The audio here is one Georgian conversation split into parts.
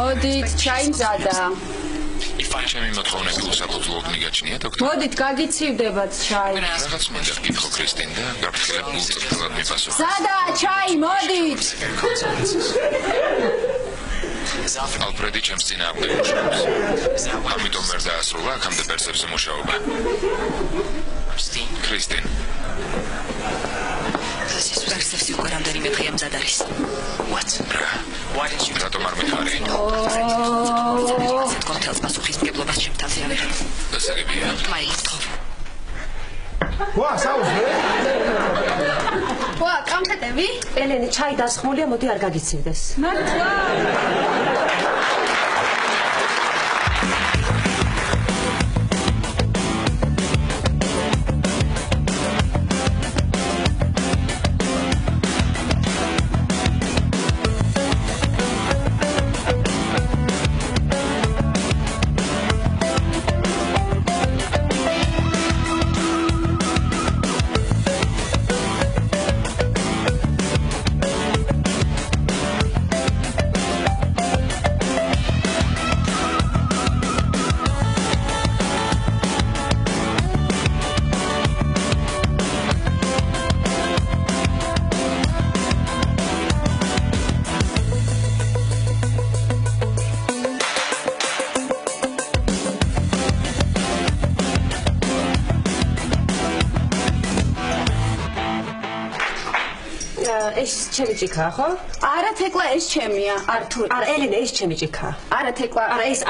მოდით, ჩაი მზადა. ჩემი მოთხოვნები უსაფუძვლოდ მიგაჩნია, დოქტორ? მოდით, გაგიცივდებათ ჩაი. რაღაც მინდა გითხო ქრისტინ და გაფრთხილებ უწევად მიპასუხე. მზადა, ჩაი, მოდით. ალფრედი ჩემს წინააღმდეგ მუშაობს. ამიტომ ვერ დაასრულა აქამდე პერსებზე მუშაობა. ქრისტინ. პერსებში უკვე რამდენიმე დღეა მზად არის. რატომ არ მიხარი? კონტელს პასუხისმგებლობას ჩემთან ზიავერ. დასაგებია. მაინც ხო. ვა, საუბრე? ვა, კონფეტები? ელენე, ჩაი დასხმულია, მოდი არ გაგიცივდეს. მართლა? ეს ჩემი ჭიქაა, ხო? არა, თეკლა ეს ჩემია. არა, ელენე, ეს ჩემი ჭიქაა. არა, თეკლა. არა, ეს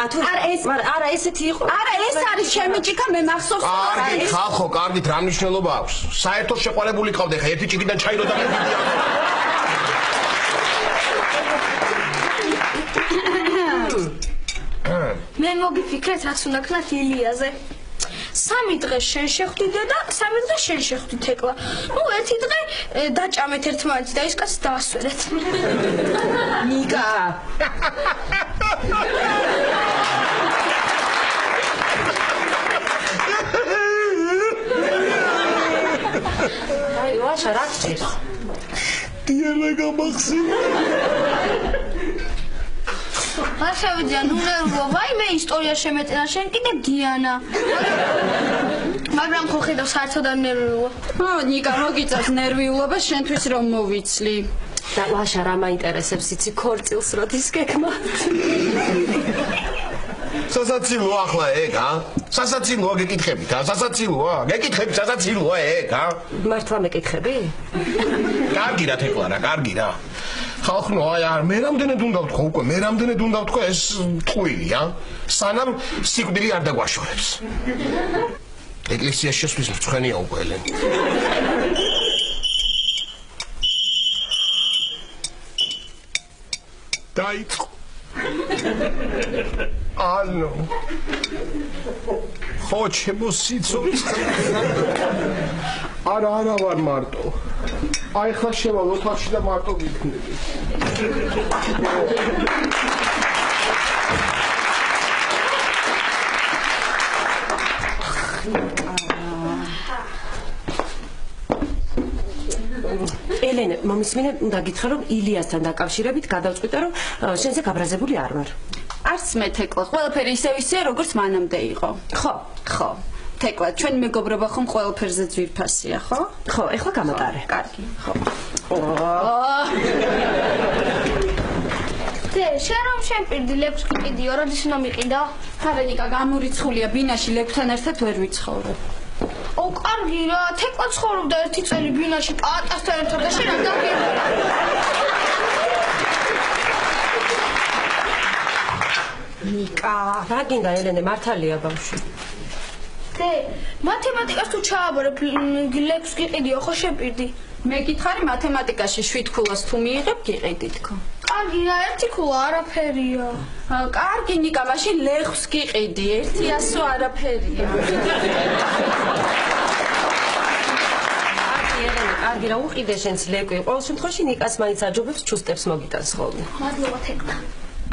არა, ესეთი იყო. არა, ეს არის ჩემი ჭიქა, მე მახსოვს. კარგი, ხალხო, კარგით, რა მნიშვნელობა აქვს? საერთოდ შეყვარებული ყავდი, ხა ერთი ჭიქიდან ჩაირო და მე მოგიფიქრეთ, რას უნდა ქნათ ილიაზე. 3 დღე შენ შეხვდიდე და 3 დღე შენ შეხვდი თეკლა. ნუ ერთი დღე დაჭამეთ ერთმანეთს და ის კაცს დაასვერეთ. ნიკა. აი, ვაშა, რა გჭირს? დიანა გამახსენე. ახლა ნუ ნერვო, ვაიმე ისტორია შემეწერა, შენ კიდე დიანა. მაგრამ ხო ხედავ საერთოდ არ ნერვიულობა. ო, ნიკა, მოგიწევს ნერვიულობა შენთვის რომ მოვიცლი. და ვაშა, რა მაინტერესებს, იცი ქორწილს როდის გეკმა? სასაცილოა ახლა ეგ, ა? სასაცილოა გეკითხებით, ა? სასაცილოა? გეკითხები სასაცილოა ეგ, ა? მართლა მეკითხები? კარგი რა თეკლა რა, კარგი რა. ხალხო, აი არ მე რამდენად უნდა ვთქვა უკვე, მე რამდენად უნდა ვთქვა ეს ტყვილი, ა? სანამ სიკვდილი არ დაგვაშორებს. ეკლესიაში შესვლის მწვენეა უკვე ელენე. დაიწყო. ანუ ხო ჩემო სიცოცხლე. არა ვარ მარტო. აი ხა შევალ ოთახში და მარტო ვიქნები. ელენე, მომისმინე, უნდა გითხრა, რომ ილიასთან დაკავშირებით გადავწყვიტე, რომ შენზე გაბრაზებული არ ვარ. არც მე თეკლა, ყველაფერი ისევ ისეა, როგორც მანამდე იყო. ხო. ხო. თეკლა, ჩვენი მეგობრობა ხომ ყველაფერზე ძვირფასია, ხო? ხო, ეხლა გამატარე. კარგი, ხო. დე, შენ რომ შენ პირდი ლექს ყიდიო, როდის უნდა მიყიდა? არა, ნიკა, გამორიცხულია, ბინაში ლექთან ერთად ვერ ვიცხოვრობ. ო, კარგი რა, თეკლა ცხოვრობდა 1 წელი ბინაში პატასთან ერთად და შენ არ დაგიბრა. ნიკა, რა გინდა ელენე, მართალია ბავშვი. დე, მათემატიკას თუ ჩააბარებ, ლექს ყიდიო, ხო შეპირდი? მე გითხარი მათემატიკაში 7 ქულას თუ მიიღებ, გიყიდი თქო. კარგი რა, 1 ქულა არაფერია. კარგი ნიკა, მაშინ ლეხვს გიყიდი, 100 არაფერია. კარგი რა, უყიდე შენს ლეკვი. ყოველ შემთხვევაში ნიკას მაინც აჯობებს ჩუსტებს მოგიტანს ხოლმე. მადლობა თეკლა.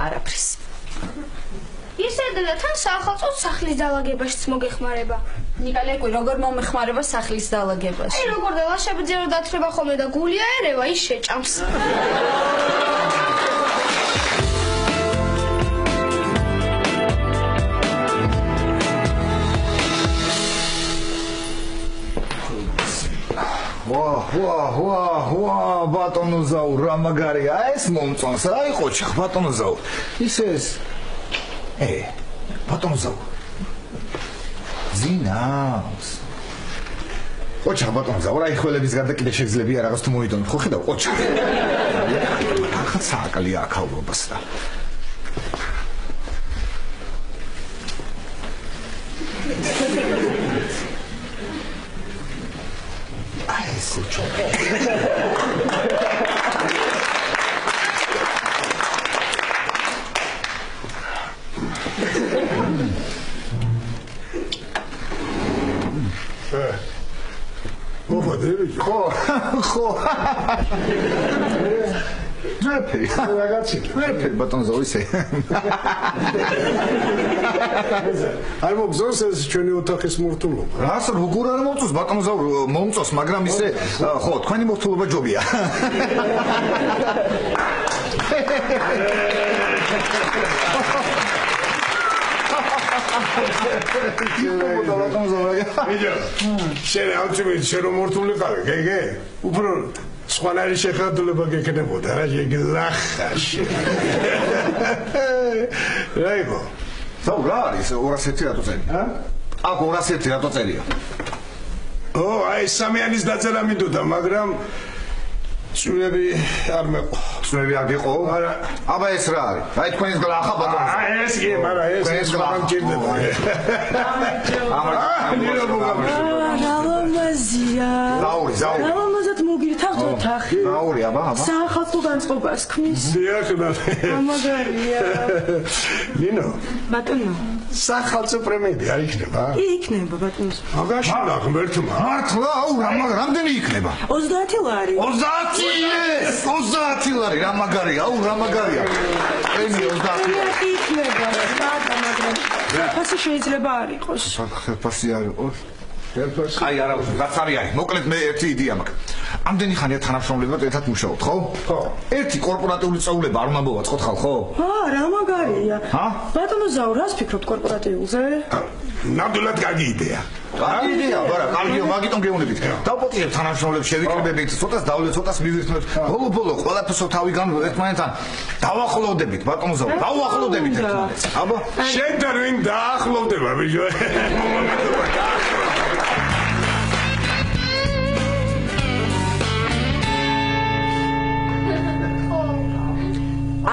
არაფრის. ისედაც თან სახალხო სახლის დალაგებაშიც მოგეხმარება. ნიკა, ლეკვი როგორ მომეხმარება სახლის დალაგებაში? აი როგორ და ლაშები ძერო დათრება ხოლმე და გული აერევა, ის შეჭამს. ბატონო ზაურ რა მაგარია ეს მომწონს რა იყო ჩახ ბატონო ზაურ ის ბატონო ზაურ ზინავს ოჩა ბატონო ზაურ აი ხველების გარდა კიდე შეგძლებია რაღაც თუ მოიდონო ხო ხედავ ოჩა ახლა სააკლია აქაურობას რა აი სუჩო ხო Happy. Ragazzi, happy button zoise. არ მოგზოს ეს ჩვენი ოთახის მორთულობა. რას როგორ არ მომწონს ბატონო ზაურ მომწონს, მაგრამ ისე ხო, თქვენი მორთულობა ჯობია. შენ ავწევი შენ რომ მორთულიყავი, გეგე? უფრო სხვანაირი შეხედულება გეკნებოდა რა შეგლახაში. რა იყო? ზაურ რა არის 201 რატო წერია? აქ 201 რატო წერია? აი სამიანის დაწერა მინდოდა, მაგრამ წვიმები არ მეყო. წვიმები არ გიყო? არა. აბა ეს რა არის? აი თქვენს გლახა ბატონო. ეს კი, მაგრამ ეს მაგრამ ჭირდება. რამაზია. ზაური. რამაზად მოგირთავთ ოთახი. ზაური, აბა. საახალწლო განწყობას ქმნის. დიახნა. ამაგარია. ნინო. ბატონო. საახალწლო პრემიები არ იქნება? იქნება ბატონო. მაგაში ღმერთმა. მართლა, რამდენი იქნება? 30 ლარი. 30 ლარი, რა მაგარია, რა მაგარია. პრემი 30 იქნება, მაგრამ ფასი შეიძლება არ იყოს. ფასი არ იყოს. აი არა, რაც არის. მოკლედ მე ერთი იდეა მაქვს. ამდენი ხანია თანამშრომლებად ერთად მუშაობთ, ხო? ხო. ერთი კორპორატიული წეულება არ უნდა მოვაწყოთ ხალხო, ხო? რა მაგარია. ბატონო ზაურ, რას ფიქრობთ კორპორატიულზე? ნამდვილად კარგი იდეა. კარგი იდეა, არა, კარგია, მაგიტომ გეუბნებით. დავპატიებ თანამშრომლებს, შევიკრიბებით, ცოტას დავლეთ, ცოტას მივიხსნათ. ბოლო ყველაფერს თავიდან ერთმანეთთან დავახლოვდებით, ბატონო ზაურ, დავახლოვდებით ერთმანეთს. აბა, შენთან ვინ დაახლოვდება, ბიჭო?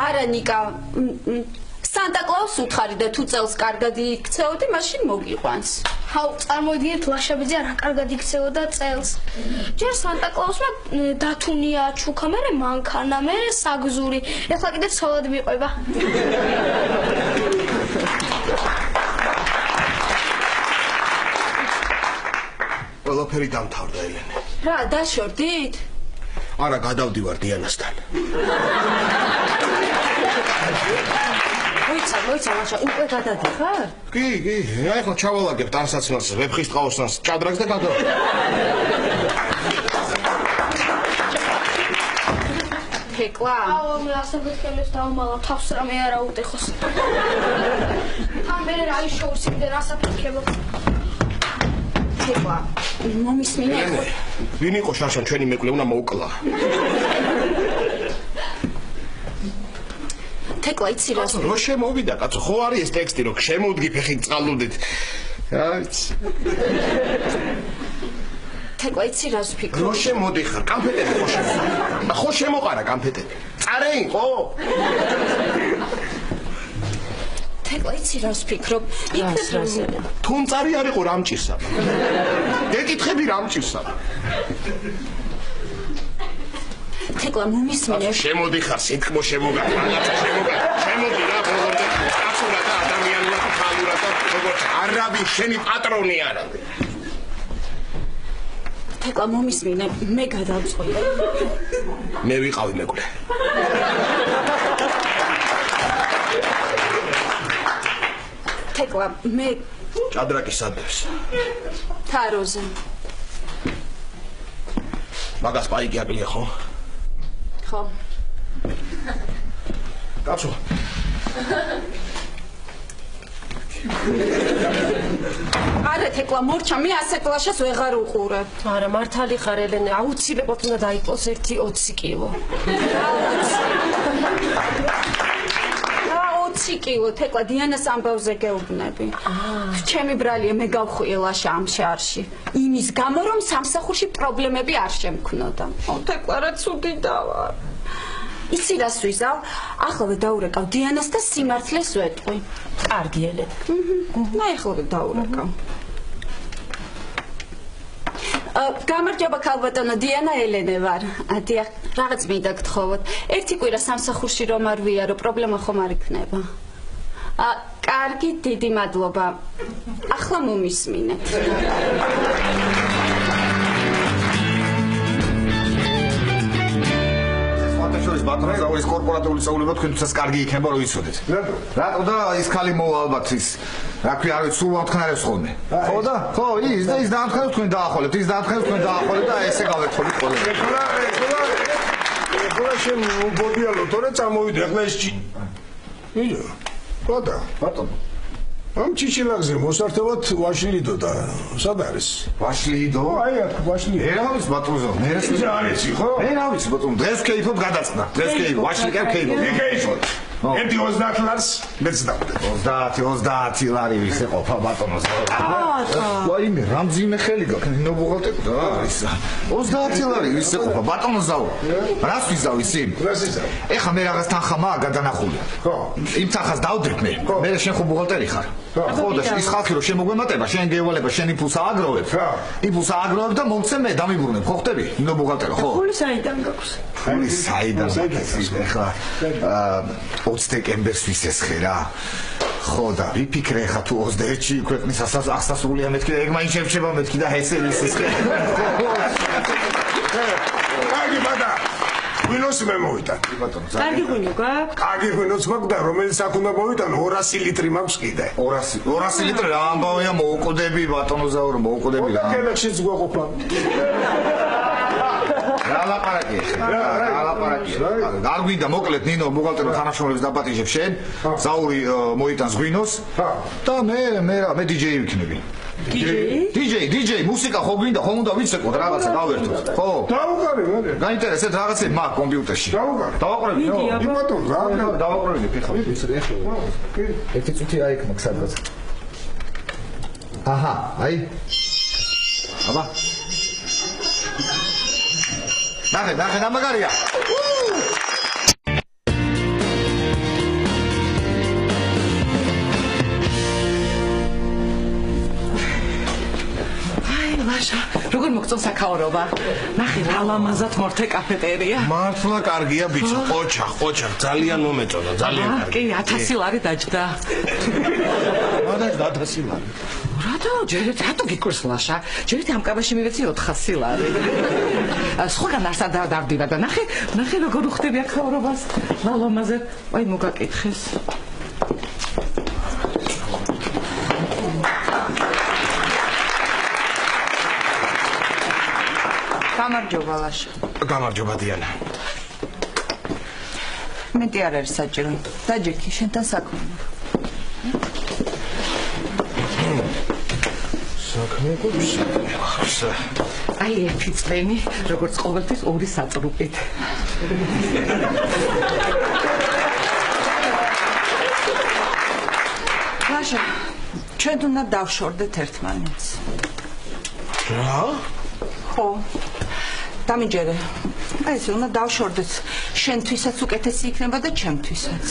არა ნიკა სანტა კლაუს უთხარი და თუ წელს კარგად იქცეოდი, მაშინ მოგიყვანს. ჰაუ, წარმოვიდგინეთ ლაშაბიძე რა კარგად იქცეოდა წელს. ჯერ სანტა კლაუსმა დათუნია ჩუქა, მერე მანქანა, მერე საგზური. ეხლა კიდე ცოლად მიყვება. ყველაფერი დამთავრდა ელენე. რა, დაშორდით? არა, გადავდივარ დიანასთან. მოიცა, მაშა, უკვე გადადიხარ? კი, აი ხო ჩავალაგებ ტანსაცმელს, ვეფხის ტყავოსნას, ჭადრაკს და გადავ. თეკლა? აუ, მე ასაფეთქელებს დავმალავ, თავს რამე არა უტეხოს. თან მე რა იშოვს იმდენ ასაფეთქელო. თეკლა, მომისმინე. ვინ იყო შარშან ჩვენი მეკლე უნდა მოუკლა. თეკლა იცი რა? რო შემოვიდა კაცო, ხო არის ეს ტექსტი, რომ შემოვდგი ფეხი წყალუდით. აიცი. თეკლა იცი რას ვფიქრობ? რო შემოდიხარ, კანფეტები ხო შემოყარა. ხო შემოყარა კანფეტები. წარეინ ხო? თეკლა იცი რას ვფიქრობ? თუმწარი არ იყო რამჭირსა. გეკითხები რამჭირსა. თეკლა მომისმინე. შემოდიხარ, სიტყვა შემოგა, რაღაცა შემოგა. შემოდი რა ბოლომდე კაცურა და ადამიანურად ხალურად და როგორც არავინ შენი პატრონი არა. თეკლა მომისმინე, მე გადავწყვიტე. მე ვიყავი მეკლე. თეკლა, მე ჭადრაკის ადრეს. თაროზე. მაგას პაიკი აკლია ხო? ხო. კაცო. არა მეგობრებო, თეკლა მორჩა, მე ასეთ ლაშას ვეღარ უყურებ. არა, მართალი ხარ ელენე, აუცილებლად უნდა დაიკლოს 1-20 კილო. 20 კილო, თეკლა დიანას ამბავზე გეუბნები. ჩემი ბრალია, მე გავხვიე ლაშა ამ შარში. იმის გამო, რომ სამსახურში პრობლემები არ შემქნოდა. თეკლა რა ცუდი დავარ. იცი რას ვიზავ? ახლავე დაურეკავ დიანას და სიმართლეს ვეტყვი. კარგი ელენე. მე ახლავე დაურეკავ. გამარჯობა ქალბატონო, დიანა ელენე ვარ. დიახ, რაღაც მინდა გთხოვოთ. ერთი კვირა სამსახურში რომ არ ვიარო, პრობლემა ხომ არ იქნება. კარგი, დიდი მადლობა. ახლა მომისმინეთ. ბატონო ზაურის კორპორატიული სწავლება თქვენთვისაც კარგი იქნება რომ იცოდეთ. რატო და ის ხალი მოვა ალბათ ის რა ქვია არ ვიცი სულ ამთხნარებს ხოლმე. ხო და? ხო, ის დაამთხნარებს თქვენ დაახოლებთ, ის დაამთხნარებს თქვენ დაახოლებთ და ესე გავეთხოვით ხოლმე. ეხლა შენ მობოდიალო, თორე წამოვიდე, ეხლა ეს მინდა. ყოდა, ბატონო. ამ ჩიჩილაგზე მოსართებად ვაშლიდო და სად არის? ვაშლიდო? აი აქ ვაშლიდო. ერავის ბატონო, მე არის ხო? ერავის ბატონო, დღეს კეიფობ გადაწყდა. დღეს კეიფ, ვაშლიკებ კეიფობ. კეიფობ. ერთი 30 ლარს მეც დავდე. 30 ლარი ვისე ყოფა ბატონოს. ვაი მე რამძიმე ხელი გაქვს, ნო ბუღალტერი და ისა. 30 ლარი ვისე ყოფა ბატონოს ზაუ. რას ვიზავ ისინ? რას ვიზავ? ეხა მე რაღაც თანხამაა გადანახული. ხო. იმ თანხას დავდებ მე. მე შენ ხო ბუღალტერი ხარ. ხო და ის ხალხი რომ შემოგვემატება, შენ გევალება, შენ იმპულს ააგროვებ. იმპულს ააგროვებ და მომცე მე დამიბრუნებ, ხო ხტები? ნო ბუღალტერო, ხო? ფული საიდან გაქვს? ფული საიდან? ეხლა 20 დეკემბერს ვისესხე რა. ხო და ვიფიქრე ხა თუ 21-ში ქვეყნის აღსასრულია მეთქი და ეგ მაინც შეება მეთქი და ესე ვისესხე. კარგი ბატა. ღვინოს მე მოვიტან. ბატონო, კარგი ღვინო გაქვს? კარგი ღვინოც მაქვს და რომელიც აქ უნდა მოვიტან 200 ლიტრი მაქვს კიდე. 200 ლიტრი რა ამბავია მოუყდები ბატონო ზაურო მოუყდები რა. კელექშიც გვაყოფა. რა ლაპარაკია? არ გვინდა მოკლედ ნინო ბუღალტერო თანამშრომლებს დაპატიჟებ შენ, ზაური მოიტანს ღვინოს და მე DJ ვიქნები. DJ მუსიკა ხო გვინდა, ხო უნდა ვიცეკოთ რაღაცა დავერთოთ. ხო? დავუყარე მე. გაინტერესეთ რაღაცა მაქვს კომპიუტერში. დავაყრები. ბატონო, დავაყრები ფეხა. ვიცი ეხლა. ერთი წუთი აი იქ მაქვს სადღაც. აჰა, აი. აბა. ნახე, მაგარია. ლაშა, როგორ მოგწონს საქაურობა? ნახე რა ლამაზად მორთე კაფეტერია. მართლა კარგია ბიჭო, ყოჩა, ძალიან მომეწონა, ძალიან კარგი. კი, 1000 ლარი დაჯდა. გადაჯდა 1000 ლარი. რატო გიკვირს ლაშა? ჯერით ამ კაბაში მივეცი 400 ლარი. სხვაგან არსად დავდივარ და ნახე როგორ უხდები აქაურობას. ლამაზად. აი მოგაკითხეს. გამარჯობა ლაშა. გამარჯობა დიანა. მეტი არ არის საჭირო. დაჯექი შენთან საქმე. საქმე გვაქვს. აი ერთი წლენი, როგორც ყოველთვის 2 საწრუპით. ლაშა, ჩვენ უნდა დავშორდეთ ერთმანეთს. რა? ხო. დამიჯერე. აი ესე უნდა დავშორდეთ. შენთვისაც უკეთესი იქნება და ჩემთვისაც.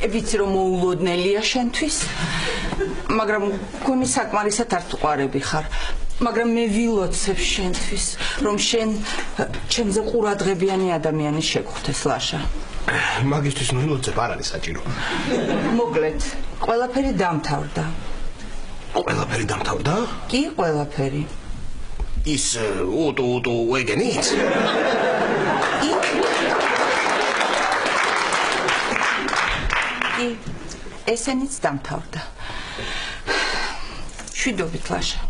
ვიცი რომ მოულოდნელია შენთვის, მაგრამ გონი საკმარისად არ თუყარები ხარ. მაგრამ მე ვილოცებ შენთვის, რომ შენ ჩემზე ყურადღებიანი ადამიანი შეგხვდეს ლაშა. მაგისთვის ვილოცებ არ არის საჭირო. მოკლედ, ყველაფერი დამთავრდა. ყველაფერი დამთავრდა? კი, ყველაფერი. ის უტუ ეგენით? კი, ესენიც დამთავრდა. შვიდობით ლაშა.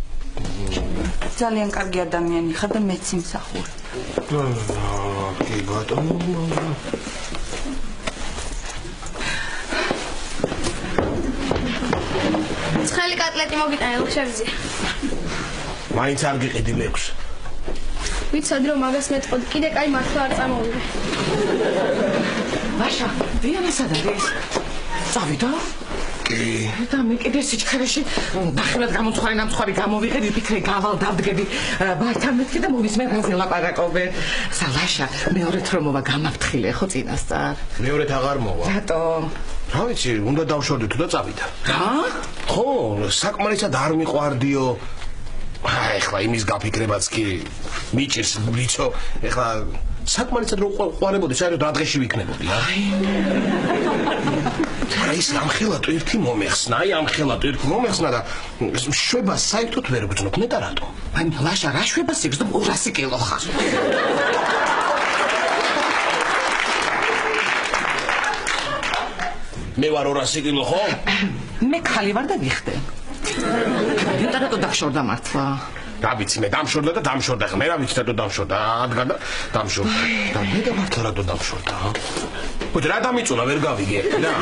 ძალიან კარგი ადამიანი ხარ და მეც იმსახურებ. კი ბატონო. ცხელი კატლეტი ბუკლეტი მოგიტანე შევიზია. მაინც არ გიყიდი ლექს. ვიცოდი რომ მაგას მეტყოდ კიდე კაი მართლა არ წამოვიდე. ვაშა, დიანა სად არის? წავიდა? კი. და მე კიდე სიჩქარეში ნახევრად გამოცხარი ნამცხარი გამოვიყედი, ვფიქრე გავალ დავდგები ბართან მეთქე და მოვისმენ რაზე ლაპარაკობენ. სალაშა, მეორეთ რომ მოვა გამაფრთხილე ხო წინასწარ? მეორეთ აღარ მოვა. რატო? რა ვიცი, უნდა დავშორდე თუ და წავიდა. რა? ხო, საკმარისად არ მიყვარდიო. ეხლა იმის გაფიქრებაც კი მიჭირს ვიცო, ეხლა საკმარისად რო ყვარებოდი, საერთოდ რა დღეში ვიქნებოდი, რა? არა ის ამხელატო ერთი მომეხსნა, ამხელატო ერთი მომეხსნა და შვებას საერთოდ ვერ ვგრძნობ, ნეტა რატო? აი ლაშა, რა შვებას იგრძნობ 200 კილო ხარ. მე ვარ 200 კილო ხო? მე ხალი ვარ და ვიხდე. ნეტა რატო დაგშორდა მართლა? რა ვიცი, მე დამშორდა და დამშორდა, ხა მე რა ვიცი რატო დამშორდა, ადგა და დამშორდა. და მე და მართლა რატო დამშორდა? ბოჭ რა დამიწუნა, ვერ გავიგე რა.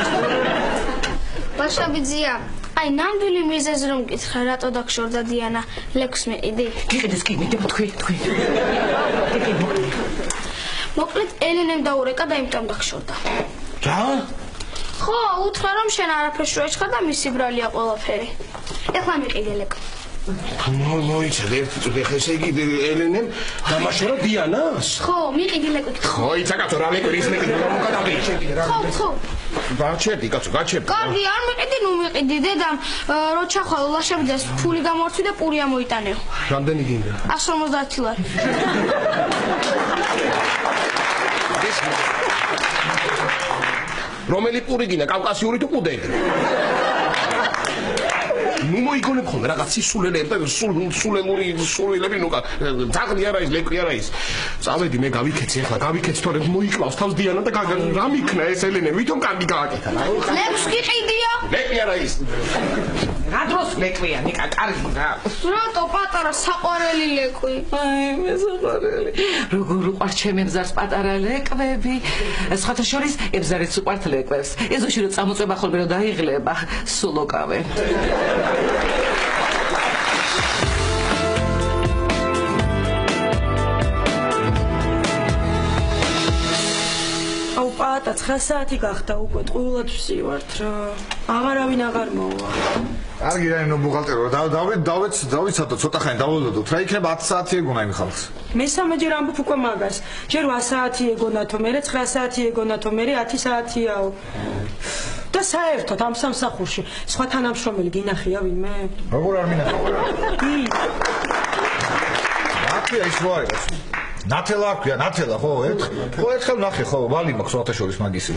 ბაშაბიძია, აი ნამდვილი მიზეზი რომ მკითხა, რატო დაგშორდა დიანა, ლექს მეყიდი. გიყიდეს კი, მიდე თქვი. მოკლედ ელენემ დაურეკა და იმიტომ დაგშორდა. რა? ხო, უთხრა რომ შენ არაფერს რო ეჩხარ და მისი ბრალია ყველაფერი. ეხლა მიყიდე ლეკ. მოიცადე ერთი წუთი, ესე იგი ელენემ დამაშორა დიანას? ხო, მიყიდე ლეკ. ხო, იცი კაცო, რა ლეკვის ლეკი, რა მოკადავდი შენ კიდე რა. ხო. გაჩერდი კაცო, გაჩერდი. კარგი, არ მიყიდი, ნუ მიყიდი დედამ, რო ჩახვალო ლაშაბიძეს ფული გამორთვი და პური ამოიტანეო. რამდენი გინდა? 150 ლარი. რომელი პური გინდა, კავკასიური თუ კუდელი? ნუ მოიგონებ ხოლმე რაღაც სისულელები და სულელები ნუ ძაღლი არა ის, ლეკვი არა ის. წავედი მე გავიქეცი ახლა, გავიქეცი თორემ მოიკლავს თავს დიანა და რა მიქნა ეს ელენე, ვითომ კანდი გააკეთა რა? ლეკვს გიყიდიო? ლეკვი არა ის. რა დროს ლეკვია, ნიკა, კარგი რა. რატო პატარა საყვარელი ლეკვი? აი, მე საყვარელი. როგორ უყვარს ჩემი მზარს პატარა ლეკვები. სხვათა შორის ებზარიც უყვართ ლეკვებს. ეზოში რომ წამოწება ხოლმე რომ დაიღლება, სულ ოკავენ. აუ პატა 9 საათი გახდა უკვე ტყუილად ვსივართ რა. აღარავინ აღარ მოვა. კარგი რა ნო ბუღალტერო, დავიცადო ცოტა ხანი დავალოდოთ. რა იქნება 10 საათი ეგონა იმ ხალხს. მესამეჯერ ამბობ უკვე მაგას. ჯერ 8 საათი ეგონათო, მერე 9 საათი ეგონათო, მერე 10 საათიაო. და საერთოდ ამ სამსახურში სხვა თანამშრომელი გინახია ვინმე? როგორ არ მინახავ რა? აკია ის ვარ ეს. ნათელა აქვია, ნათელა ხო, ერთხელ ნახე ხო, ვალი მაქვს სხვათა შორის მაგისი.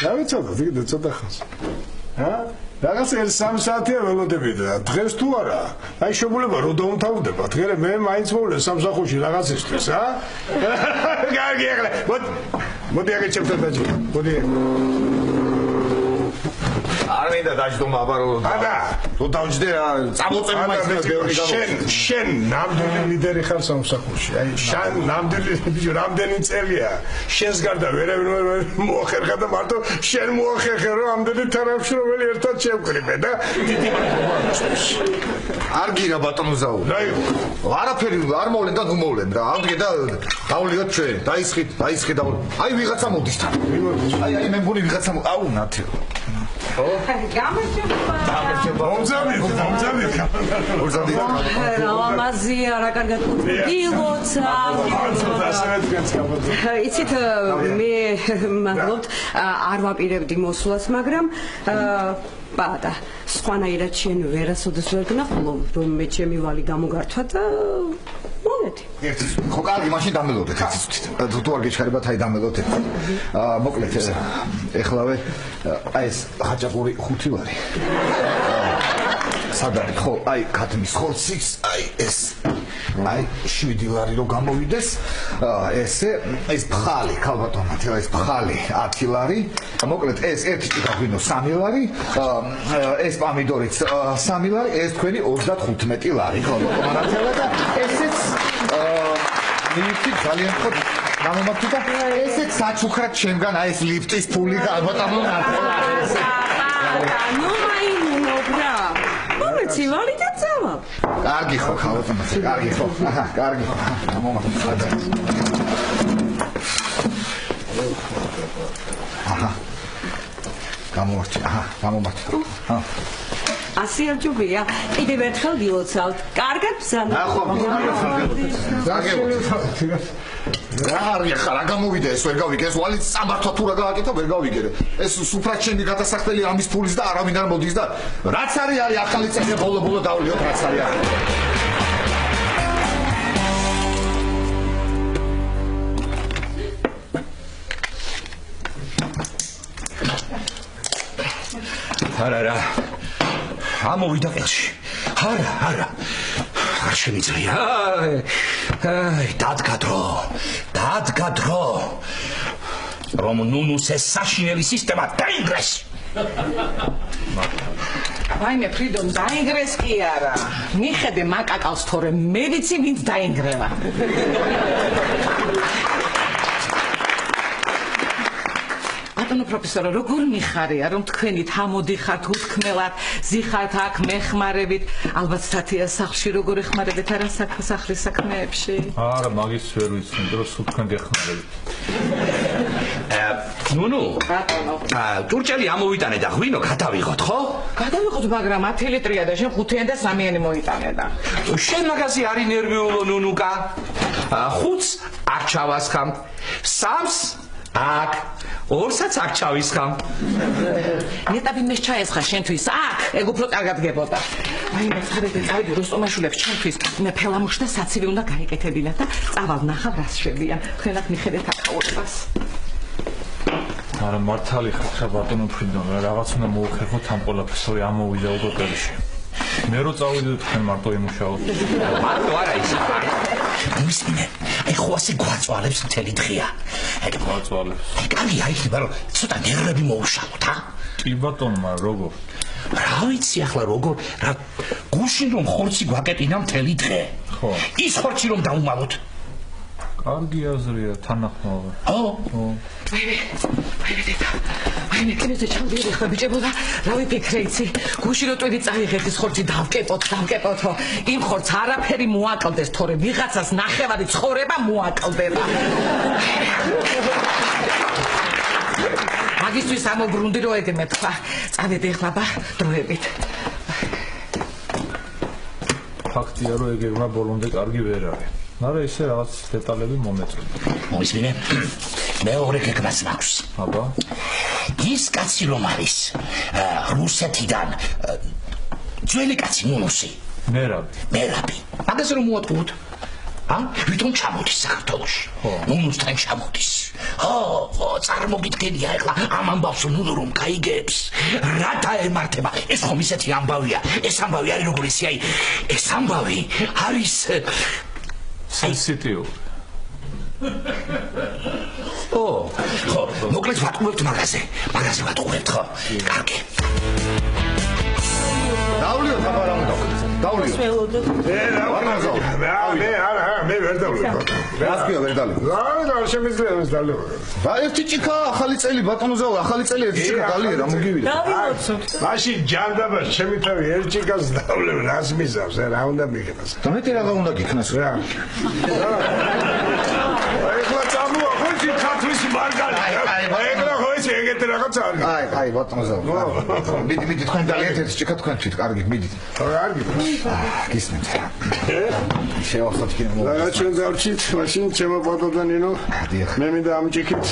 რა ვიცოდი, კიდე ცოტა ხანს. რაღაცა 3 საათია ველოდები და დღეს თუ არა? აი შეგულება რო დაუმთავრდება, დღე მე მაინც მოვლე სამსახურში რაღაცისთვის, კარგი ახლა. მოდი აგე ჩემთან დაჭი. მოდი. არ მინდა დაждდომა აბარო. არა, თუ დავждდე რა, წამოწევი მაინც ბევრი გამო. შენ ნამდვილი ლიდერი ხარ სამსახურში. აი, შენ რამდენი წელია? შენს გარდა ვერავინ მოახერხა და მარტო შენ მოახერხე რომ ამდენი თანამშრომელი ერთად შევკრიბე და დიდი მადლობა. არ გირა ბატონო ზაუ. არაფერი არ მოვლენ და ნუ მოვლენ რა. ამდგე და დავლიოთ ჩვენ. დაისხი და აი ვიღაცა მოდის თან. აი მე მგონი ვიღაცა აუ ნათელ. გამარჯობა. მომძაბი. ლამაზია რა კარგად გილოცა. იცით მე მადლობთ არ ვაპირებდი მოსვლას, მაგრამ პატა სხვანაირად შენ ვერასოდეს ვერ გნახულო რომ მე ჩემი ვალი გამოგართვა და მოვედი. ხო კარგი, მაშინ დამელოდეთ ერთი წუთით. თუ არ გეჩქარებათ, აი დამელოდეთ. მოკლედ ეხლავე აი ეს ხაჭაპური 5 ლარი. სადარი ხო, აი ქათმის ხორცის, აი ეს აი 7 ლარი რო გამოვიდეს, ესე ეს ფხალი, ქალბატონო, ეს ფხალი 10 ლარი. მოკლედ ეს ერთი ჭიქა ღვინო 3 ლარი, ეს პამიდორიც 3 ლარი, ეს თქვენი 35 ლარი, ხო, მარათელა და ესეც ლიფტი ძალიან ხო გამომართვა და ესეც საჩუქრად ჩემგან აი ეს ლიფტის ფული ალბათ ამონათელა. ну მაინუბრა მომეცი ვალი და წავალ კარგი ხო ხალხო კარგი ხო აჰა კარგი ხო მომახსოვდა აჰა გამოვარჩი აჰა გამომარჩი აჰა ასიარჯობია კიდევ ერთხელ გილოცავთ კარგად ბრძანა ახო რა გამოვიდა ეს ვერ გავიგე ეს ვალიც სამართვა თუ რა გააკეთა ვერ გავიგე ეს სუფრად ჩემი გადასახდელი ამის ფულის და არავინ არ მოდის და რაც არის ახალი წელი ბოლო დავლიოთ რაც არის არა ამოვიდა ყელში არა არ შემიძლია დადგა დრო რომ ნუნუს ეს საშინელი სისტემა დაინგრეს ვაიმე ფრიდონ დაინგრეს კი არა მიხედე მაკაკალს თორე მე ვიცი ვინც დაინგრევა ბატონო პროფესორო როგორ მიხარია რომ თქვენი თამოდიხართ უთქმელად ზიხართ აქ მეხმარებით ალბათ სტატია სახლში როგორ ეხმარებით არა სახლის საქმეებში არა მაგის ვერ ვიცი რომ სულ თქვენ გეხმარებით ნუნუ ბატონო ტურჭელი ამოვიტანე და ღვინო გადავიღოთ ხო გადავიღოთ მაგრამ 10 ლიტრია და შენ 5-იანი და 3-იანი მოიტანე და შენ მაგაზე არის ნერვიულო ნუნუკა 5-ს არ ჩავასხამ 3-ს აქ 2-საც აქ ჩავისხამ ნეტაბი მე ჩაესხა შენთვის აქ ეგ უფრო კარგად გებოდა აი მე წავედი როსტომაშვილებს ჩემთვის მე ფელამუში და საცივი უნდა გაიკეთებინათ და წავალ ნახავ რას შვებიან თქვენ აქ მიხედეთ აქაურებას არა მართალი ხარ ბატონო ფრიდონ რაღაც უნდა მოუხერხოთ ამ ყველაფერს ამოვიდა უკვე პერიში მე რო წავიდე თქვენ მარტო იმუშაოთ მარტო არა ის მისმინე აი ხო ასე გვაწვალებს მთელი დღეა ეგ გვაწვალებს კარგია იქნება რომ ცოტა ნერვები მოუშალოთ ა კი ბატონო როგორ რა ვიცი ახლა როგორ რა გუშინ რომ ხორცი გვაკეტინა მთელი დღე ხო ის ხორცი რომ დაუმალოთ კარგი აზრია თანახმობა ო აი მე კიდე ჩავდიოდი ხა ბიჭებო და რა ვიფიქრე იცი გუში რო ტვიდი წაიღეთ ის ხორცი დავკეპოთო იმ ხორცს არაფერი მოაკლდეს თორე ვიღაცას ნახევარი ცხოვრება მოაკლდება მაგისტრის ამობრუნდი რო ეგმე თქვა წავედი ხლა ბა დროებით ფაქტია რომ ეგებმა ბოლომდე კარგი ვერ არის მაგრამ ისე რაღაც დეტალები მომეწონა მომისმინე მეორე გეგმაც მაქვს აბა ის კაცი რომ არის რუსეთიდან ძველი კაცი ნუნუსი მერაბი მაგაზე რომ მოატყუოთ ვითომ ჩამოდის საქართველოში ნუნუსთან ჩამოდის წარმოგიდგენია ეხლა ამ ამბავს ნუნუ რომ გაიგებს რა დაემართება ეს ხომ ისეთი ამბავია ეს ამბავი არის როგორ ისე აი ეს ამბავი არის სენსიტიური ხო მოკლედ ვატყუებთ მაგაზე ვატყუებთ ხო კარგი დავლიოთ აბა რა დავლიოთ მე ვერ დავლიოთ რასკია ვერ დავლიოთ რა შემიძლია ეს დავლიოთ რა ერთი ჭიქა ახალი წელი ბატონო ზაო ახალი წელი ერთი ჭიქა გალია რა მოგივიდა მაშინ ჯანდაბა ჩემი თავი ერთ ჭიქას დავლევ რას მიზავს რა უნდა მიგებას და მეტი რა უნდა გიქნას რა ეხლა წამოა ხოჭი ქათვის მარგალი ეხლა ხოჭი ეგეთი რაღაც არის აი ბატონო ზაო მიდი თქვენ დალიეთ ერთ ჭიქა თქვენ თვით კარგი მიდით კარგი გისმენთ შევახსოვთ კიდე რა ჩვენ დავჭით მაშინ ჩემო ბატონო ნინო მე მინდა ამ ჭიქით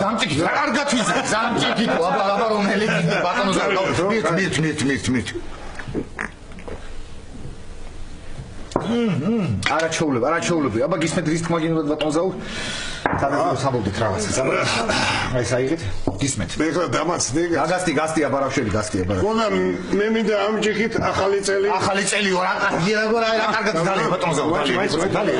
ამჭიქით რა კარგად ვიზარდ ამჭიქით აბა რომელი ბატონო ზაო მით არაჩოულები აბა გისმენთ რის თქმა გინდათ ბატონო ზაო თავად საბოდით რაღაცას აი საიღეთ გისმენთ მე ხა დამაცდი გასტი აბა რა შვები გასტი აბა ხონა მე მინდა ამ ჭიქით ახალი წელი რა კარგია რა კარგად დალე ბატონო ზაო დალე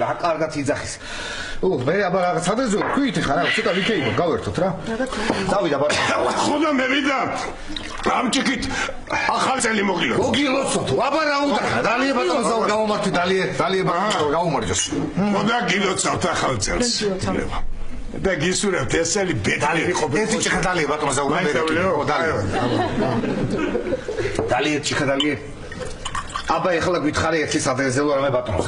რა კარგად იძახის მე აბა რაღაც სადაზო ქვით ხარ რა ცოტა ვიქეიბო გავერთოთ რა დავიდა ბატონო ხოდა მე ვიდა ამ ჭიქით ახალ წელი მოგილოცო მოგილოცოთ აბა რა უნდა დალია ბატონო გავუმართვით დალია ბატონო გავუმარჯოს ხოდა გილოცავთ ახალ წელს და გისურვებთ ესელი ბედალი ერთი ჭიქა დალია ბატონო დალია ჭიქა დალია აბა ეხლა გითხარი ერთი სადრეზელო რამე ბატონო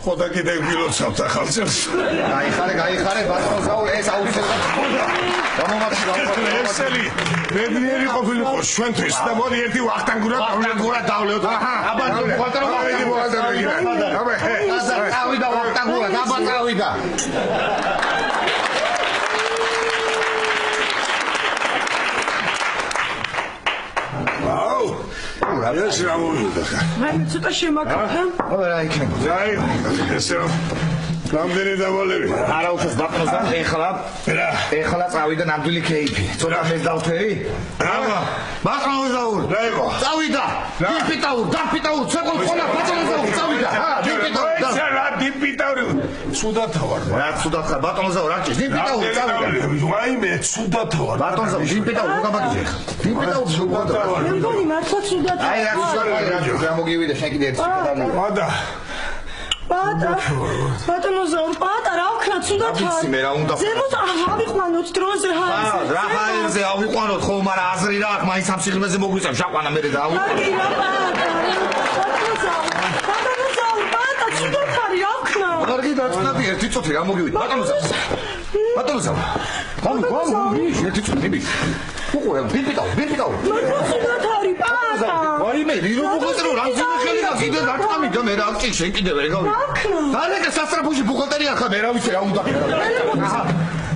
ხოდა კიდე გილოცავთ ახალ წელს გაიხარე ბატონო ზაურ ეს აუცილებლად ესელი ბედნიერი ყოფილიყო ჩვენთვის და მოდი ერთი ვახტანგურად დავლევთ აბა ბატონო წავიდა ვახტანგურად აბა წავიდა ეს რა მომიდა ხა მე ცოტა შემაკაფა რა იქნება ზაი ესე რამდენი დავალები არა უშვებს ბატონო ეხლა წავიდა ნამდვილი кейფი ცოტა მეს დავთვერი აბა ბატონო ზაურ რა იყო წავიდა დიპიტაურ ცეკულ ხოლა ბატონო ზაურ წავიდა დიპიტაური ცუდათა ვარ რა ცუდათა ბატონო ზაურ რაჭი დიპიტაური წავიდა ვაიმე ცუდათა ვარ ბატონო ზაურ დიპიტაური რა გაბაგიჟე დიპიტაური ცუდათა ვარ მე მგონი მართლა ცუდათა აი რა მოგივიდა შენ კიდე ერთი ადა ბატონო ზაურ პატა რა ვქნა ცუდათა მე რა უნდა ზემოთ ავიყვანოთ დროზე ჰაერზე რა ჰაერზე ავიყვანოთ ხო მაგრამ აზრი რა აქვს მაინც ამ სიღრმეზე მოგვიწევ შაყვანა მე და ავიყვანოთ ბატონო ზაურ პატა ცუდათა რა ვქნა კარგი დაწნადი ერთი წუთი რა მოგივიდა ბატონო ზაურ ერთი წუთი უყურე ბიბიტაო ცუდათარი პატა ვაიმე ლირო ბუხალტერო რამდენი ხელი და კიდე დარტყამი და მე რა ვწი შენ კიდე ვერ გავი დარეკე სასტრაფოში ბუხალტერია ხა მე რა ვიცი რა უნდა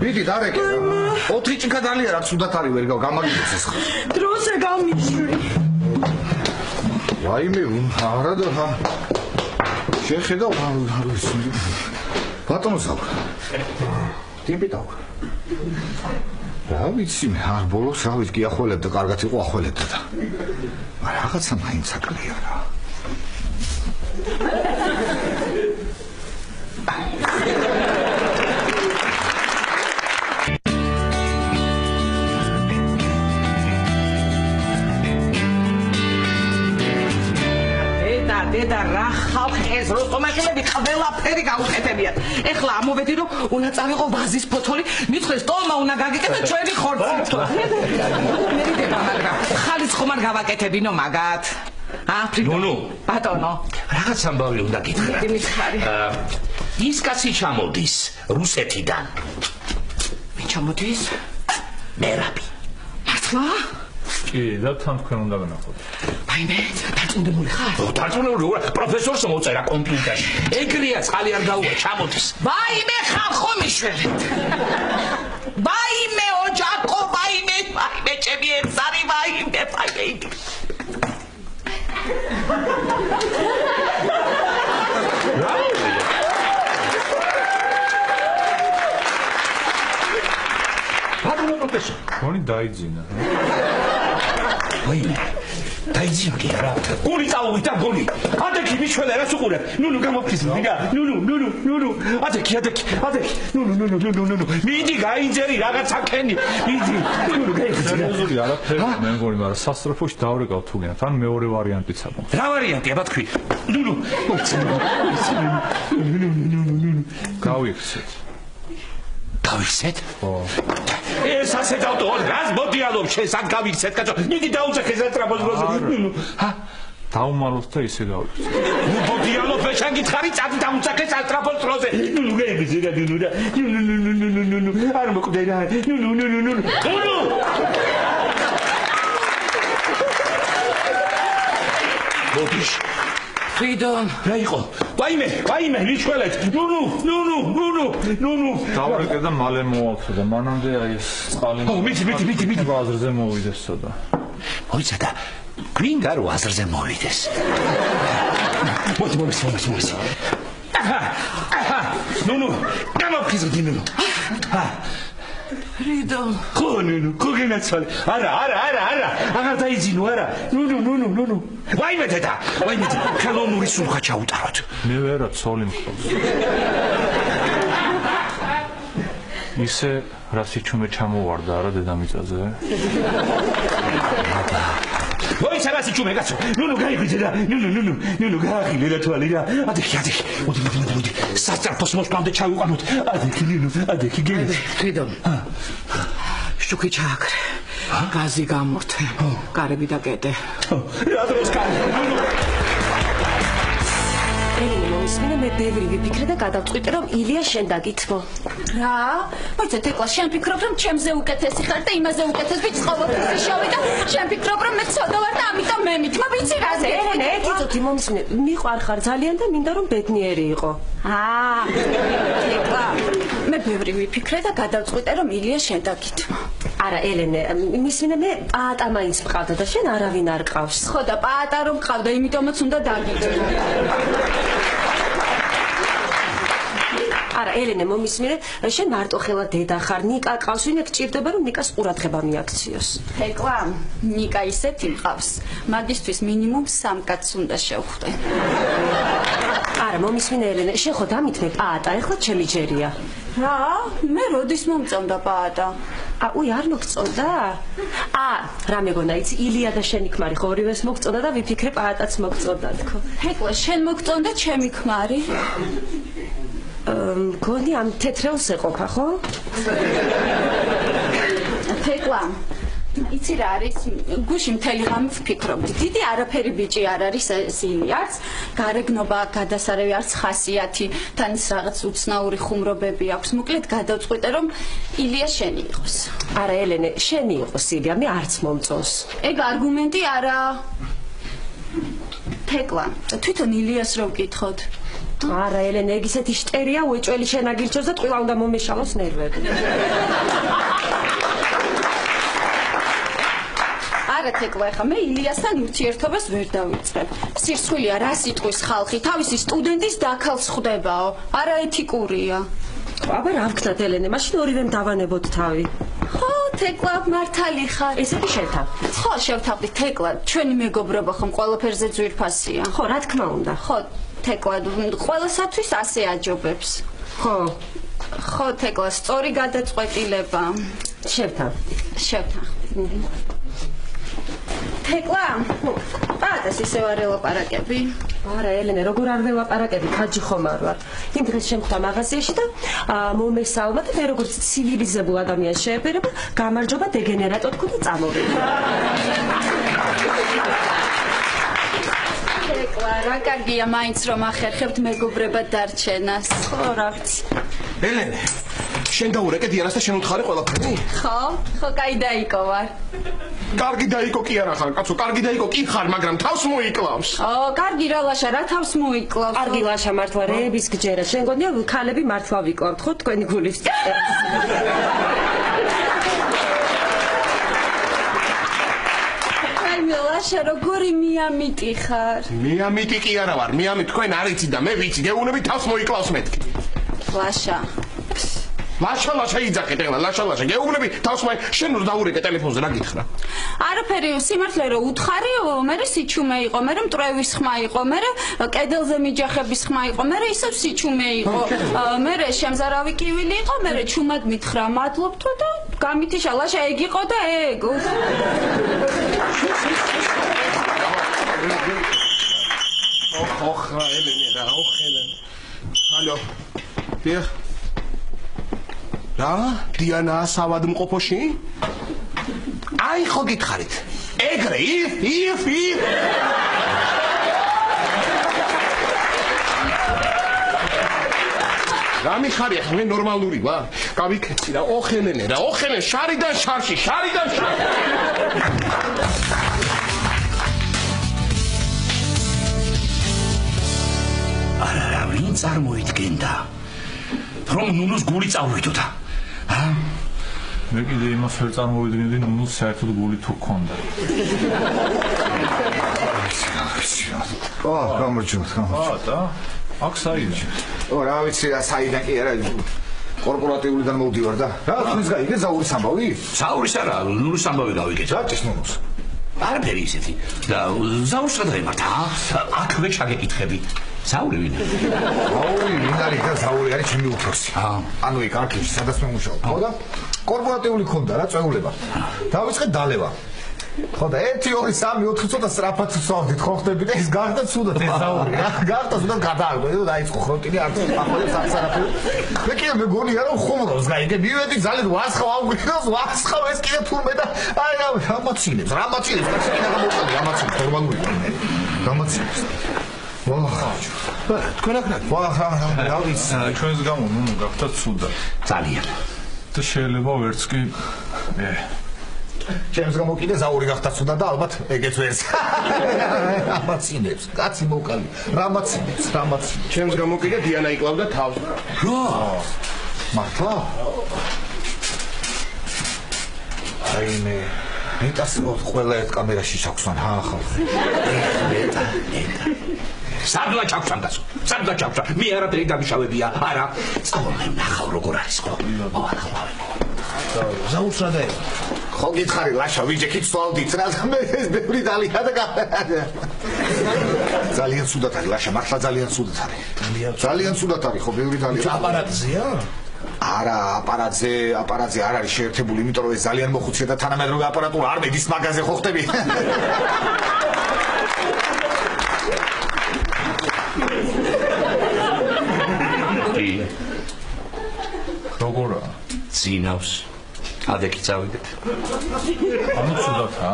ბიდი დარეკე 4 ჭიქა დალია რა ცუდათარი ვერ გამაგიდეს ეს ხა დროზე გამიშვი ვაიმე არა და შეხედავ არ ვიცი ბატონო ზაურ დიპიტაო რა ვიცი მე არ ბოლოს რა ვიცი გიახველებდა კარგად იყო ახველებდა და რაღაცა მაინც აკლია რა დედა რა ხალხეს როსტომაშვილები ყველაფერი გაუკეთებიათ. ეხლა ამოვედი რომ უნდა წავიღო ვაზის ფოთოლი, მithres ტოლმა უნდა გაგიკეთო ჩვენი ხორცით. მერიდება მაგრამ ხალის ხომ არ გავაკეთებინო მაგათ. ნუნუ ბატონო რაღაც ამბავი უნდა გითხრა. მითხარი. ის კაცი ჩამოდის რუსეთიდან. ვინ ჩამოდის? მერაბი. მართლა? კი, და თან თქვენ უნდა განახოთ. ვაიმე, დაწუნდებული ხარ? დაწუნდებული რა, პროფესორს მოწერა კომპიუტერში. ეგრეა წყალი არ გაუვა, ჩამოდის. ვაიმე, ხალხო მიშველეთ. ვაიმე, ოჯახო, ვაიმე, ჩემი ერთსარი, ვაიმე. ბატონო პროფესორ, გონი დაიძინა. ვაიმე. დაიძინა კი არა. გული წავიდა გული. ადექი მიშველე რას უყურებ? ნუნუ გამოფხიზნი რა. ნუნუ. ადექი. ნუნუ. მიდი გაინჯერი რაღაცა ქენი. მიდი. ნუნუ გაიხიზნა. სერიოზული არაფერი მე მგონი, მაგრამ სასტრაფოში დავრეკავ თუ გინდათ. ან მეორე ვარიანტიც აქვს. რა ვარიანტია ბათქვი? ნუნუ. გავიხსეთ. გავიხსეთ? ხო. ეს ასე დავტო გაზ მოდიალობ შენ სად გავიქცეთ კაცო მიდი დაუძახე სატრაფოს როზე ჰა დაუმალოთ და ისე გავიქცეთ ნუ მოდიალობ შენ გითხარი წადი დაუძახე სატრაფოს როზე ნუ გაიგე რა ნუ არ მოკვდე რა ნუ მოდიშ ფრიდონ რა იყო ვაიმე რიჩველეთ ნუნუ დავრეკე და მალე მოვალთ და მანამდე აი ეს წყალი მიდი აზრზე მოვიდესო და მოიცა და გვინდა რომ აზრზე მოვიდეს მოდი აჰა ნუნუ გამოფხიზდი ნუნუ ფრიდონ. ხო, ნუნუ, ხო გენაცვალე. არა, აღარ დაიძინო, არა. ნუნუ. ვაიმე დედა, ხელოვნური სულხა ჩაუტაროთ. მე ვერა ცოლი მყავს. ისე რა სიჩუმე ჩამოვარდა არა დედამიწაზე? ოი, საგასი ჩუმე გასო. ნუნუ გაიგვიძე და ნუნუ გაახილე და თვალი რა. ადექი. მოდი. სასწრაფოს მოსკამდე ჩავიყვანოთ. ადექი გელი. ფრიდონ. შუქი ჩააქრე. გაზი გამორთე. გარები და კეტე. რა დროს კარი. ელენე მომისმინე მე ბევრი ვიფიქრე და გადავწყვიტე რომ ილია შენ დაგითმო. რა? მოიცე თეკლა შენ ფიქრობ რომ ჩემზე უკეთესი ხარ და იმაზე უკეთეს ვიცი ყოველთვის შავი და შენ ფიქრობ რომ მე ცოდა ვარ და ამიტომ მე მithმა ვიცი რა ზე. ელენე ეთიცოთი მომისმინე მიყვარ ხარ ძალიან და მინდა რომ ბედნიერი იყო. თეკლა მე ბევრი ვიფიქრე და გადავწყვიტე რომ ილია შენ დაგითმო. არა ელენე მისმინე მე პაატა მაინც მყავდა და შენ არავინ არ ყავს. ხო და პაატა რომ მყავდა იმიტომაც უნდა დაგითმო. არა ელენე მომისმინე შენ მარტო ხელა დედა ხარ ნიკა ყავს ვინმე გჭირდება რომ ნიკას ყურადღება მიაქციოს. თეკლა ნიკა ისეთი მყავს მაგისთვის მინიმუმ 3 კაცს უნდა შევხვდე. არა მომისმინე ელენე შენ ხო დამითმე პაატა ეხლა ჩემი ჯერია. რა? მე როდის მომწონდა პაატა? უი არ მოგწონდა? რა მეგონა იცი ილია და შენი ქმარი ხო ორივეს მოგწონდა და ვიფიქრე პაატაც მოგწონდა თქო. თეკლა შენ მოგწონდა ჩემი ქმარი? მგონი ამ თეთრელს ეყოფა ხო? თეკლა იცი რა არის გუში მთელი ღამე ვფიქრობდი დიდი არაფერი ბიჭი არ არის ეს ილიაც გარეგნობა გადასარევი არც ხასიათი თან ის რაღაც უცნაური ხუმრობები აქვს მოკლედ გადავწყვიტე რომ ილია შენი იყოს. არა ელენე შენი იყოს ილია მე არც მომწონს. ეგ არგუმენტი არა. თეკლა თვითონ ილიას რო ვკითხოთ. არა ელენე ეგ ისეთი შტერია უეჭველი შენაგილჩოს და ტყილა უნდა მომეშალოს ნერვები. არა თეკლა ხა მე ილიასთან ურთიერთობას ვერ დავიწყებ. სირცხვილია რა სიტყვის ხალხი თავისი სტუდენტის დაქალს ხვდებაო. არა ეთიკურია. აბა რა ვქნათ ელენე მაშინ ორივემ დავანებოთ თავი. ხო თეკლა მართალი ხარ. ესეთი შევთავ. ხო შევთავდი თეკლა ჩვენი მეგობრობა ხომ ყველაფერზე ძვირფასია. ხო რა თქმა უნდა. ხო თეკლა ყველასათვის ასე აჯობებს. ხო თეკლა სწორი გადაწყვეტილება. შევთავ. თეკლა პაატას ისევ არ ელაპარაკები? არა ელენე როგორ არ ველაპარაკები ხაჯი ხომ არ ვარ. იმ დღეს შემხვდა მაღაზიაში და მომესალმა და მე როგორც ცივილიზებულ ადამიანს შეეფერება გამარჯობა დეგენერატო თქო და წამოვიდა. თეკლა რა კარგია მაინც რომ ახერხებთ მეგობრება დარჩენას. ხო რა ვიცი. ელენე შენ დაურეკე დიანას და შენ უთხარი ყველაფერი? ხო კაი დაიკო ვარ. კარგი დაიკო კი არა ხარ კაცო კარგი დაიკო კი ხარ მაგრამ თავს მოიკლავს. კარგი რა ლაშა რა თავს მოიკლავს. კარგი ლაშა მართლა რეების გჯერა შენ გონია ქალები მართლა ვიკლავთ ხო თქვენი გულის. აი მე ლაშა როგორი მიამიტი ხარ. მიამიტი კი არა ვარ მიამიტ თქვენ არ იცით და მე ვიცი გეუნები თავს მოიკლავს მეთქი. ლაშა ლაშა იძახეთ ეხლა ლაშა გეუბნები თავს მაინც შენ რო დაურეკე ტელეფონზე რა გითხრა? არაფერი სიმართლე რო უთხარი მე სიჩუმე იყო მე მტრევის ხმა იყო მე კედელზე მიჯახების ხმა იყო მე ისევ სიჩუმე იყო მე შემზარავი კივილი იყო მე ჩუმად მითხრა მადლობთო და გამითიშა ლაშა ეგ იყო და ეგ ოხ ელენე რა ოხელენ ალო დიახ რა? დიანა სავადმყოფოში? აი ხო გითხარით. ეგრე if რა მიხარია მე ნორმალური ვარ? გავიქეცი რა ოხელენე რა ოხელენ შარიდან შარში არა ვინ წარმოიდგენდა რომ ნუნუს გული წავიდოდა მე კიდე იმას ვერ წარმოვიდგენდი ნუნუს საერთოდ გული თუ ქონდა გამარჯობთ და აქ საიდანში რა ვიცი რა საიდან კი არა კორპორატიულიდან მოვდივარ და რა თქვენს გაიგეთ ზაურის ამბავი? ზაურის არა, ნურის ამბავი გავიგეთ. რაჭის ნუნუს. არაფერი ისეთი. და ზაურს რა დაემართა? აქვე ჩაგეკითხები. ზაური ვინ არის? ზაური ვინ არის და ზაური არის ჩემი უფროსი. ანუ იქ არქივში სადაც მე მუშაობ. ხო და კორპორატიული ქონდა რა წვეულება. დავიწყე დალევა. ხო და 1 2 3 4 ცოტა სწრაფად ვსვავდით ხო ხდები და ის გახდა ცუდად ეს ზაური რა გახდა ცუდად გადააგდო და დაიწყო ხროტინი არც ახალებს არც არაფერი მე კიდე მეგონია რომ ხუმრობს გაიგე მივედი ძალიან ვასხავ აუგრინოს ვასხავ ეს კიდე თურმე და აი რამაცინებს კაცი კიდე გამოვყალე რამაცინებს ნორმალური რამაცინებს თქვენ აქ დავიც ჩვენს გამო ნუ გახდა ცუდა ძალიან და შეიძლება ვერც კი ჩემს გამო კიდე ზაური გახდა ცუდა და ალბათ ეგეც ვერც რამაცინებს კაცი მოვყალი რამაცინებს ჩემს გამო კიდე დიანა იკლავდა თავს რა მართლა აი მე ნეტას ყველა ერთ კამერაში ჩაქვსან ხალხი სადლა ჩაქვსან გასო სადლა ჩაქვსან მე არაფერი დამიშავებია არა სწავლე ნახავ როგორ არის ხო ზაურს რა დაე ხო გითხარი ლაშა ვიჯექით სწავლდით რა მე ეს ბევრი დალია და ძალიან ცუდად არის ლაშა მართლა ძალიან ცუდად არის ხო ბევრი დალია აპარატზეა არა აპარატზე არ არის შეერთებული იმიტომ რომ ეს ძალიან მოხუცია და თანამედროვე აპარატურა არ მედის მაგაზე ხო ხტები როგორა ძინავს ადეკი წავიდეთ ანუ ცუდათა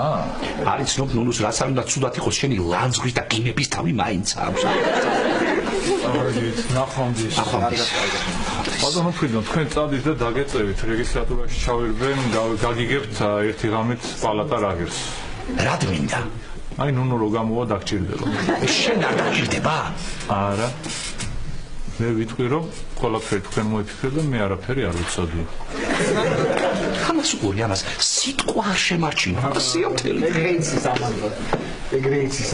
არის ცნობ ნუნუს რაც არ უნდა ცუდად იყოს შენი ლანძღვის და გიმების თავი მაინც აქვს აღარეთ ნახონდის ბატონო ფრიდონ თქვენ წავდით და დაგეწევით რეგისტრატურაში ჩავირბენ გაგიგებთ ერთი ღამით პალატა რაგერს რად მინდა აი ნუნუ რო გამოვა დაგჭირდება შენ არ დაგჭირდება არა მე ვიტყვი რომ ყველაფერი თქვენ მოიფიქრეთ და მე არაფერი არ ვიცოდი ამას უყურე ამას სიტყვა არ შემარჩინა სიამთელი ეგრეიცის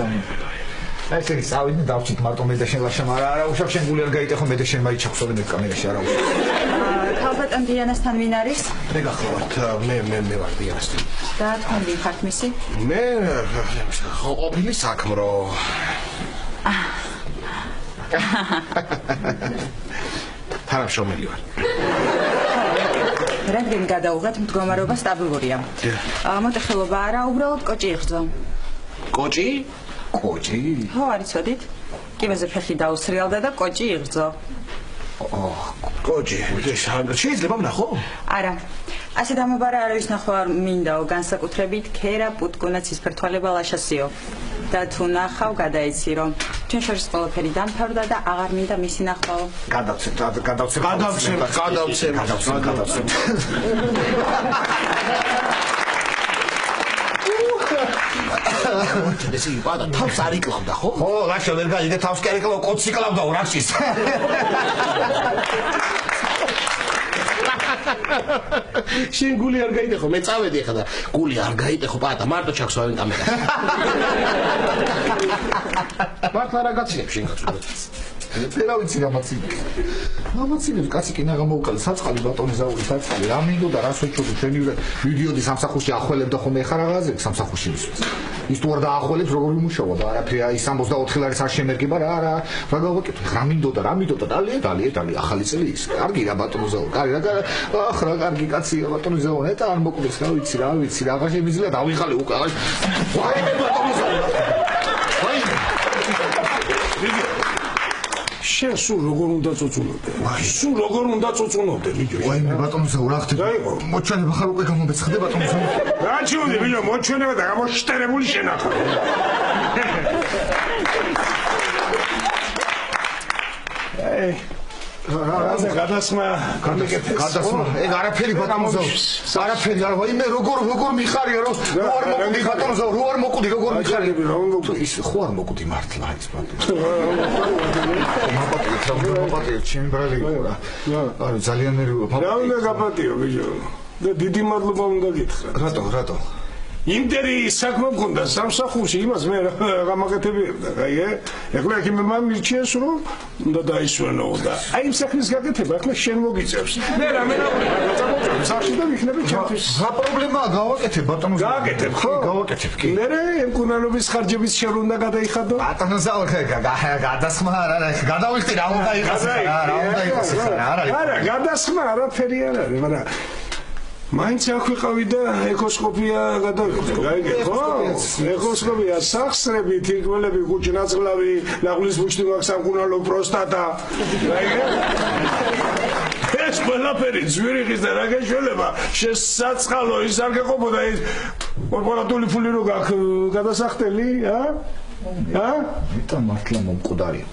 ამბავი აი შენ წავიდი დავჭით მარტო მე და შენ ლაშამ არა უშავ შენ გული არ გაიტეხო მე და შენ მაი ჩაქვსოვე მე კამერაში არა უშავ ქალბატონ დიანასთან ვინ არის? მე გახლავართ მე ვარ დიანასთან და თქვენ ვინ ხართ მისი? მე ყოფილი საქმრო თანამშრომელი ვარ რადგან გადაუღეთ მდგომარეობა სტაბილურია მოტეხილობა არა უბრალოდ კოჭი იღრძო კოჭი? ხო არიცოდით კიბეზე ფეხი დაუსრიალდა და კოჭი იღრძო კოჭი შეიძლება ვნახო? არა ასე დამაბარა არავის ნახვა არ მინდაო განსაკუთრებით ქერა პუტკუნა ცისფერთვალება ლაშასიო და თუ ნახავ გადაიცი რომ ჩვენ შორის ყველაფერი დამთავრდა და აღარ მინდა მისი ნახვაო გადავცემ ესე იგი პატა თავს არ იკლავდა ხო? ხო ლაშა ვერ გაიგე თავს კი არ იკლავ კოც იკლავდაო რაშის შენ გული არ გაიტეხო მე წავედი ხა და გული არ გაიტეხო პატა მარტო ჩაქვსავენ კამერაში მართლა რა გაცინებ შენ გაწუდა რა ვიცი რამაცინებს კაცი კი ნაღა მოვყალე საწყალი ბატონი ზაური საწყალი რა მინდოდა რას ვეჩვედი შენი ვიდეოდი სამსახურში ახველებდა ხომ ეხა რაღაცებს სამსახურში მისვლის ის თუ არ დაახველებს როგორ ვიმუშავა და არაფერი ის 64 ლარის არ შემერგება რა გავაკეთე რა მინდოდა დალია ახალი წელი ის კარგი რა ბატონო ზაური კარგი რა ახ რა კარგი კაცია ბატონო ზაური და არ მოკვდეს რა ვიცი აღარ შემიძლია დავიღალე უკვე ვაიმე ბატონო ზაური შენ სულ როგორ უნდა წუწუნოდე ბიჭო ვაიმე ბატონო ზაური რა ხდება მოჩვენება ხარ უკვე გამომეცხადე ბატონო ზაური რა ჩუნდი ბიჭო მოჩვენება და გამოშტერებული შენახა რა გადასმა ეგ არაფერი ბატონო ზაური არაფერი არ ვაიმე როგორ მიხარია რომ არ მოკვდი ბატონო ზაური არ მოკვდი როგორ მიხარია ის ხო არ მოკვდი მართლა ის ბატონო მაპატიო ჩემი ბრალი არა ძალიან ნერვიულობ რა უნდა გაპატიო ბიჭო და დიდი მადლობა უნდა გითხრა რატო იმდენი საქმე მქონდა სამსახურში, იმას მე გამაკეთებია, აი, ეხლა ექიმებმა მირჩიეს, რომ უნდა დაისვენო და აი იმ საქმის გაკეთება ეხლა შენ მოგიწევს. მე რამე წამოწევ სახში და მიქნები ჩემთვის. რა პრობლემაა გავაკეთებ ბატონო? გააკეთებ, ხო? გავაკეთებ კი. მე ემკურნალობის ხარჯების შენ უნდა გადაიხადო? ბატონო ზაურხე გადასხმა არ არის, გადავიხდი რა უნდა იყოს რა უნდა იყოს რა არის. არა, გადასხმა არაფერი არ არის, მაგრამ მაინც აქ ვიყავი და ეკოსკოპია გადავიხდი, გაიგე, ხო? ეკოსკოპია სახსრები, თირკმელები, კუჭნაწყლავი, ლაღლის ბუჩქი მაქვს სამკურნალო პროსტატა. გაიგე? ეს ყველაფერი ძვირიღის და რა გეშველება, შესაწყალო ის არ გეყოფოდა ის კორპორატული ფული რო გაქვს გადასახდელი, ა? ა? ვიტა მართლა მომკვდარია.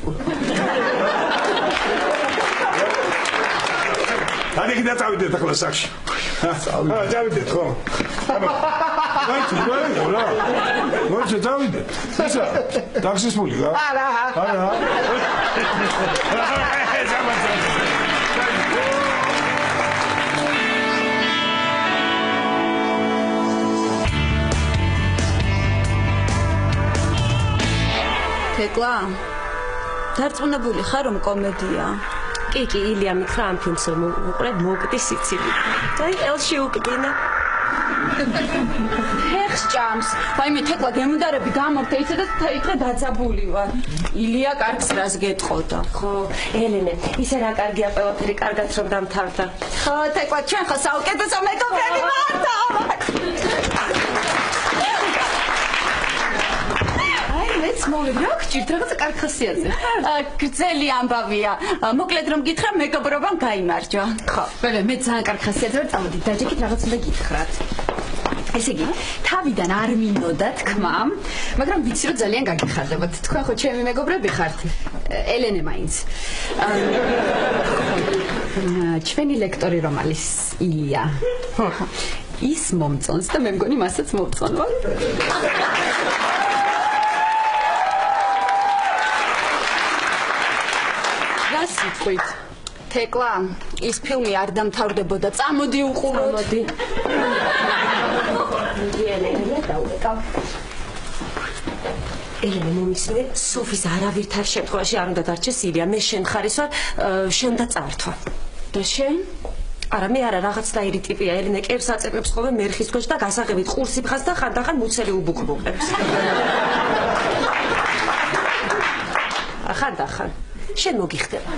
Ani când ați uitat acolo saci? Ați uitat, cum? Nu, ce ați uitat? Așa, taxi spune, da? Ara. Tecla, დარწმუნებული ხარ რომ კომედია? კი, ილია მითხრა ამ ფილმს უყურებ მოკდი სიცილი. და ელში უკდინა. ეხს ჭამს. ვაიმე თეკლა გემუნდარები გამორთე იცი და თეთრე დაძაბული ვარ. ილია კარგს რას გეტყოდა? ხო, ელენე, ისე რა კარგია ყველაფერი კარგად რომ დამთავრდა. ხო, თეკლა ჩვენ ხო საუკეთესო მეგობრები ვართ. მეც მოვიდა, რა გჭირთ რაღაცა კარგ ხასიათზე. გრძელი ამბავია. მოკლედ რომ გითხრა, მეგობრობამ გაიმარჯვა. ხო, მე ძალიან კარგ ხასიათზე ვარ, წამოდით, დაჯექით რაღაც უნდა გითხრათ. ესე იგი, თავიდან არ მინდოდა თქმა, მაგრამ ვიცი რომ ძალიან გაგიხარდებათ. თქვენ ხო ჩემი მეგობრები ხართ? ელენე მაინც. ჩვენი ლექტორი რომ არის ილია. ის მომწონს და მე მგონი მასაც მომწონვა. სიტყვით თეკლა ის ფილმი არ დამთავრდებოდა წამოდი უყუროთ მოდი ელენე დაუვეკავ ელენე მომისმე სოფის არავითარ შემთხვევაში არ უნდა დარჩეს ილია მე შენ ხარის ვარ შენ და წართვა და შენ არა მე არა რაღაც დაირი ტიპია ელენე კებს აწებებს ხოლმე მერხის გოშ და გასაღებით ყურსი ფხას და ხანდახან მუცელი უბუქბუყებს ხანდახან შენ მოგიხდება